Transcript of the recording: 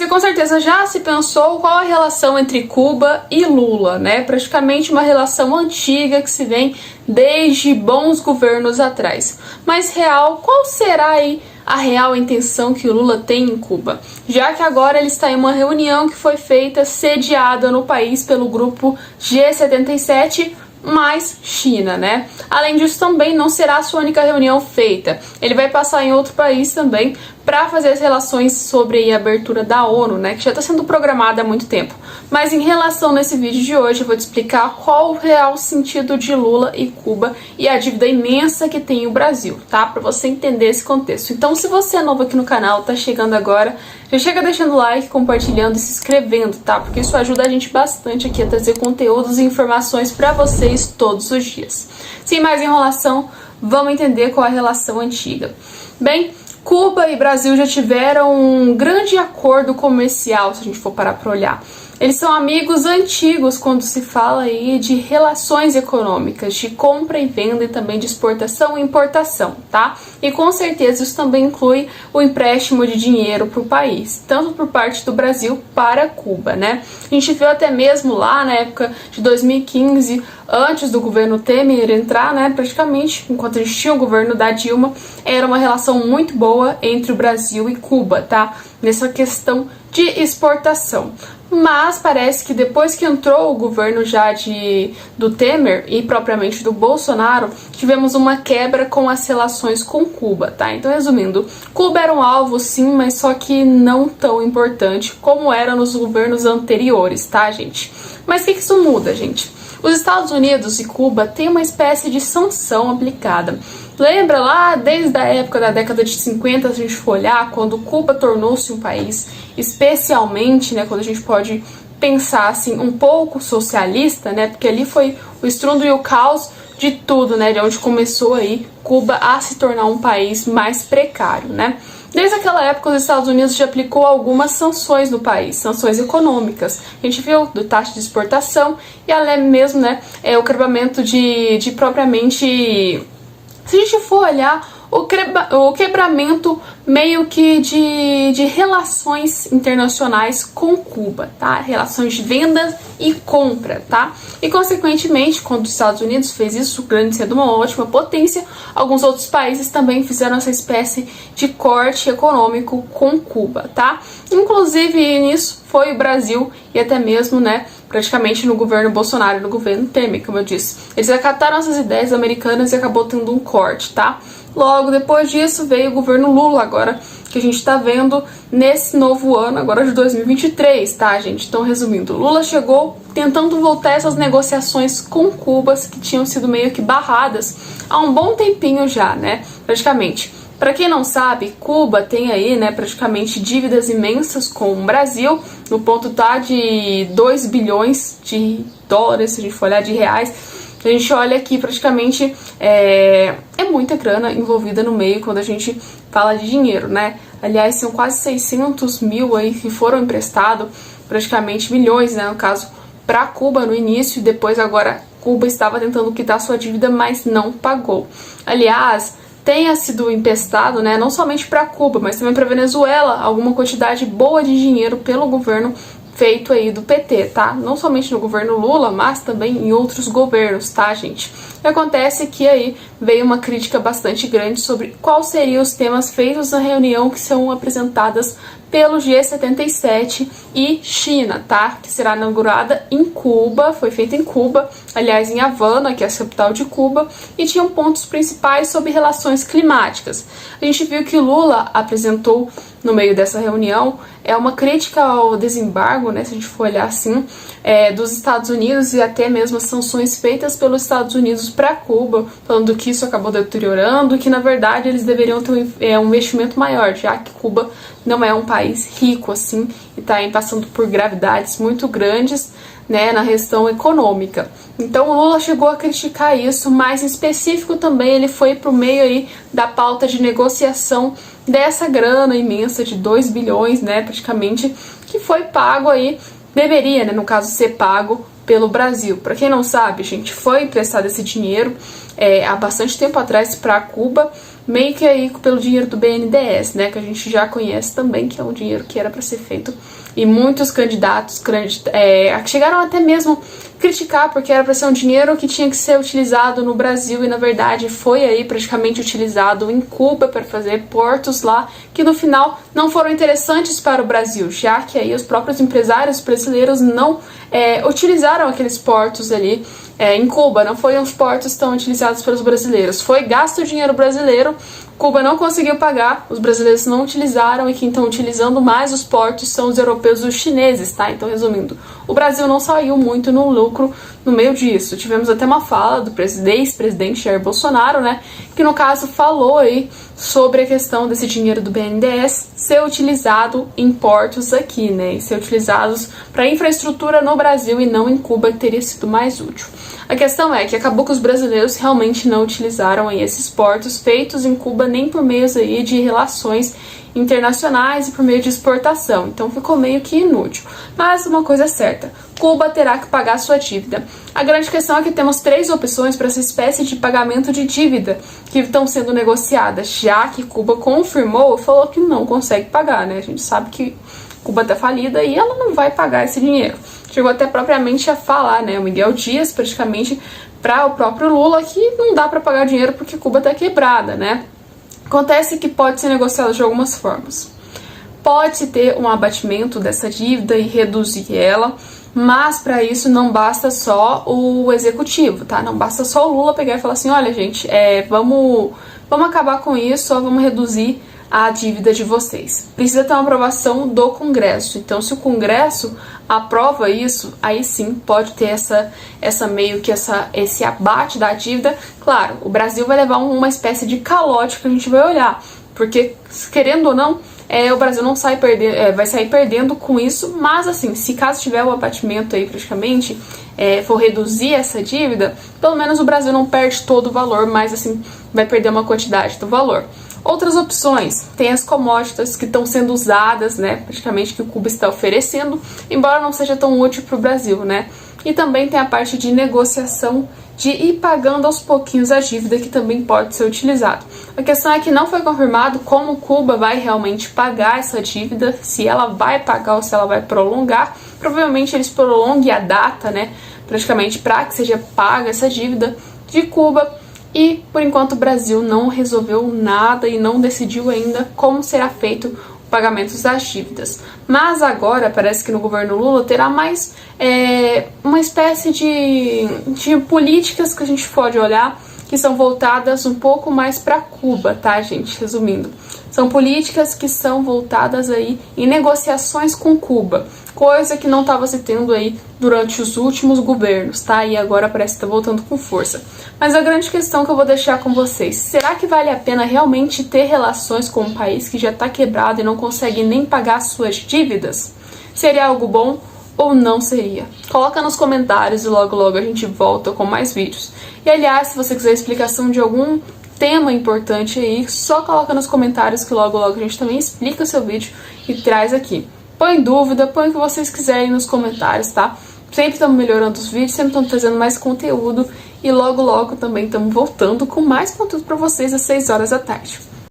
com certeza já se pensou qual a relação entre Cuba e Lula, né? Praticamente uma relação antiga que se vem desde bons governos atrás. Mas qual será aí a real intenção que o Lula tem em Cuba? Já que agora ele está em uma reunião que foi feita, sediada no país pelo grupo G77, mais China, né? Além disso, também não será a sua única reunião feita. Ele vai passar em outro país também para fazer as relações sobre a abertura da ONU, né? Que já está sendo programada há muito tempo. Mas em relação nesse vídeo de hoje, eu vou te explicar qual o real sentido de Lula e Cuba e a dívida imensa que tem o Brasil, tá? Para você entender esse contexto. Então, se você é novo aqui no canal, tá chegando agora, já chega deixando o like, compartilhando e se inscrevendo, tá? Porque isso ajuda a gente bastante aqui a trazer conteúdos e informações para vocês todos os dias. Sem mais enrolação, vamos entender qual é a relação antiga. Bem, Cuba e Brasil já tiveram um grande acordo comercial, se a gente for parar para olhar. Eles são amigos antigos quando se fala aí de relações econômicas, de compra e venda e também de exportação e importação, tá? E com certeza isso também inclui o empréstimo de dinheiro para o país, tanto por parte do Brasil para Cuba, né? A gente viu até mesmo lá na época de 2015, antes do governo Temer entrar, né, praticamente, enquanto a gente tinha o governo da Dilma, era uma relação muito boa entre o Brasil e Cuba, tá? Nessa questão de exportação. Mas parece que depois que entrou o governo já do Temer e propriamente do Bolsonaro, tivemos uma quebra com as relações com Cuba, tá? Então, resumindo, Cuba era um alvo sim, mas só que não tão importante como era nos governos anteriores, tá, gente? Mas o que isso muda, gente? Os Estados Unidos e Cuba têm uma espécie de sanção aplicada. Lembra lá, desde a época da década de 50, se a gente for olhar, quando Cuba tornou-se um país, especialmente, né, quando a gente pode pensar assim, um pouco socialista, né, porque ali foi o estrundo e o caos de tudo, né, de onde começou aí Cuba a se tornar um país mais precário, né. Desde aquela época, os Estados Unidos já aplicou algumas sanções no país, sanções econômicas. A gente viu do taxa de exportação e além mesmo, né, o quebramento de propriamente... Se a gente for olhar, o quebramento meio que de relações internacionais com Cuba, tá? Relações de venda e compra, tá? E consequentemente, quando os Estados Unidos fez isso, grande sendo uma ótima potência, alguns outros países também fizeram essa espécie de corte econômico com Cuba, tá? Inclusive nisso foi o Brasil e até mesmo, né, praticamente no governo Bolsonaro e no governo Temer, como eu disse. Eles acataram essas ideias americanas e acabou tendo um corte, tá? Logo depois disso veio o governo Lula agora, que a gente tá vendo nesse novo ano, agora de 2023, tá, gente? Então, resumindo, Lula chegou tentando voltar essas negociações com Cuba, que tinham sido meio que barradas há um bom tempinho já, né? Praticamente. Para quem não sabe, Cuba tem aí, né, praticamente dívidas imensas com o Brasil, no ponto tá de 2 bilhões de dólares, se a gente for olhar de reais. A gente olha aqui, praticamente, é muita grana envolvida no meio quando a gente fala de dinheiro, né? Aliás, são quase 600 mil aí que foram emprestados, praticamente milhões, né, no caso, para Cuba no início, e depois agora Cuba estava tentando quitar sua dívida, mas não pagou. Aliás, tenha sido emprestado, né, não somente para Cuba, mas também para Venezuela, alguma quantidade boa de dinheiro pelo governo feito aí do PT, tá? Não somente no governo Lula, mas também em outros governos, tá, gente? E acontece que aí veio uma crítica bastante grande sobre quais seriam os temas feitos na reunião que são apresentadas pelo G77 e China, tá? Que será inaugurada em Cuba, foi feita em Cuba, aliás em Havana, que é a capital de Cuba, e tinham pontos principais sobre relações climáticas. A gente viu que Lula apresentou no meio dessa reunião uma crítica ao desembargo, né, se a gente for olhar assim, dos Estados Unidos e até mesmo as sanções feitas pelos Estados Unidos para Cuba, falando que isso acabou deteriorando e que na verdade eles deveriam ter um investimento maior, já que Cuba não é um país rico assim e está passando por gravidades muito grandes, né, na questão econômica. Então o Lula chegou a criticar isso, mas em específico também ele foi pro meio aí da pauta de negociação dessa grana imensa de 2 bilhões, né, praticamente, que foi pago aí, deveria, né, no caso, ser pago pelo Brasil. Para quem não sabe, gente, foi emprestado esse dinheiro há bastante tempo atrás para Cuba, meio que aí pelo dinheiro do BNDES, né, que a gente já conhece também, que é um dinheiro que era para ser feito, e muitos candidatos chegaram até mesmo criticar, porque era para ser um dinheiro que tinha que ser utilizado no Brasil, e na verdade foi aí praticamente utilizado em Cuba para fazer portos lá, que no final não foram interessantes para o Brasil, já que aí os próprios empresários brasileiros não utilizaram aqueles portos ali em Cuba, não foram os portos tão utilizados pelos brasileiros, foi gasto o dinheiro brasileiro, Cuba não conseguiu pagar, os brasileiros não utilizaram, e quem estão utilizando mais os portos são os europeus e os chineses, tá? Então, resumindo, o Brasil não saiu muito no lucro no meio disso. Tivemos até uma fala do ex-presidente Jair Bolsonaro, né, que no caso falou aí sobre a questão desse dinheiro do BNDES ser utilizado em portos aqui, né, e ser utilizados para infraestrutura no Brasil e não em Cuba, que teria sido mais útil. A questão é que acabou que os brasileiros realmente não utilizaram aí esses portos feitos em Cuba nem por meios aí de relações internacionais e por meio de exportação, então ficou meio que inútil. Mas uma coisa é certa, Cuba terá que pagar sua dívida. A grande questão é que temos 3 opções para essa espécie de pagamento de dívida que estão sendo negociadas, já que Cuba confirmou, falou que não consegue pagar, né? A gente sabe que Cuba está falida e ela não vai pagar esse dinheiro. Chegou até propriamente a falar, né, o Miguel Dias, praticamente, para o próprio Lula, que não dá para pagar dinheiro porque Cuba está quebrada, né? Acontece que pode ser negociado de algumas formas. Pode ter um abatimento dessa dívida e reduzir ela, mas para isso não basta só o executivo, tá? Não basta só o Lula pegar e falar assim, olha gente, vamos acabar com isso, só vamos reduzir a dívida de vocês. Precisa ter uma aprovação do Congresso. Então, se o Congresso aprova isso, aí sim pode ter esse abate da dívida. Claro, o Brasil vai levar uma espécie de calote que a gente vai olhar, porque querendo ou não, o Brasil não vai sair perdendo com isso, mas assim, se caso tiver o abatimento aí praticamente, for reduzir essa dívida, pelo menos o Brasil não perde todo o valor, mas assim, vai perder uma quantidade do valor. Outras opções, tem as commodities que estão sendo usadas, né, praticamente que o Cuba está oferecendo, embora não seja tão útil para o Brasil, né, e também tem a parte de negociação, de ir pagando aos pouquinhos a dívida, que também pode ser utilizado. A questão é que não foi confirmado como Cuba vai realmente pagar essa dívida, se ela vai pagar ou se ela vai prolongar. Provavelmente eles prolonguem a data, né, praticamente para que seja paga essa dívida de Cuba. E, por enquanto, o Brasil não resolveu nada e não decidiu ainda como será feito o pagamento das dívidas. Mas agora, parece que no governo Lula terá mais uma espécie de políticas que a gente pode olhar que são voltadas um pouco mais para Cuba, tá, gente? Resumindo, são políticas que são voltadas aí em negociações com Cuba, coisa que não estava se tendo aí durante os últimos governos, tá? E agora parece que está voltando com força. Mas a grande questão que eu vou deixar com vocês, será que vale a pena realmente ter relações com um país que já está quebrado e não consegue nem pagar suas dívidas? Seria algo bom ou não seria? Coloca nos comentários e logo logo a gente volta com mais vídeos. E aliás, se você quiser explicação de algum tema importante aí, só coloca nos comentários que logo logo a gente também explica o seu vídeo e traz aqui. Põe dúvida, põe o que vocês quiserem nos comentários, tá? Sempre estamos melhorando os vídeos, sempre estamos trazendo mais conteúdo e logo logo também estamos voltando com mais conteúdo para vocês às 6 horas da tarde.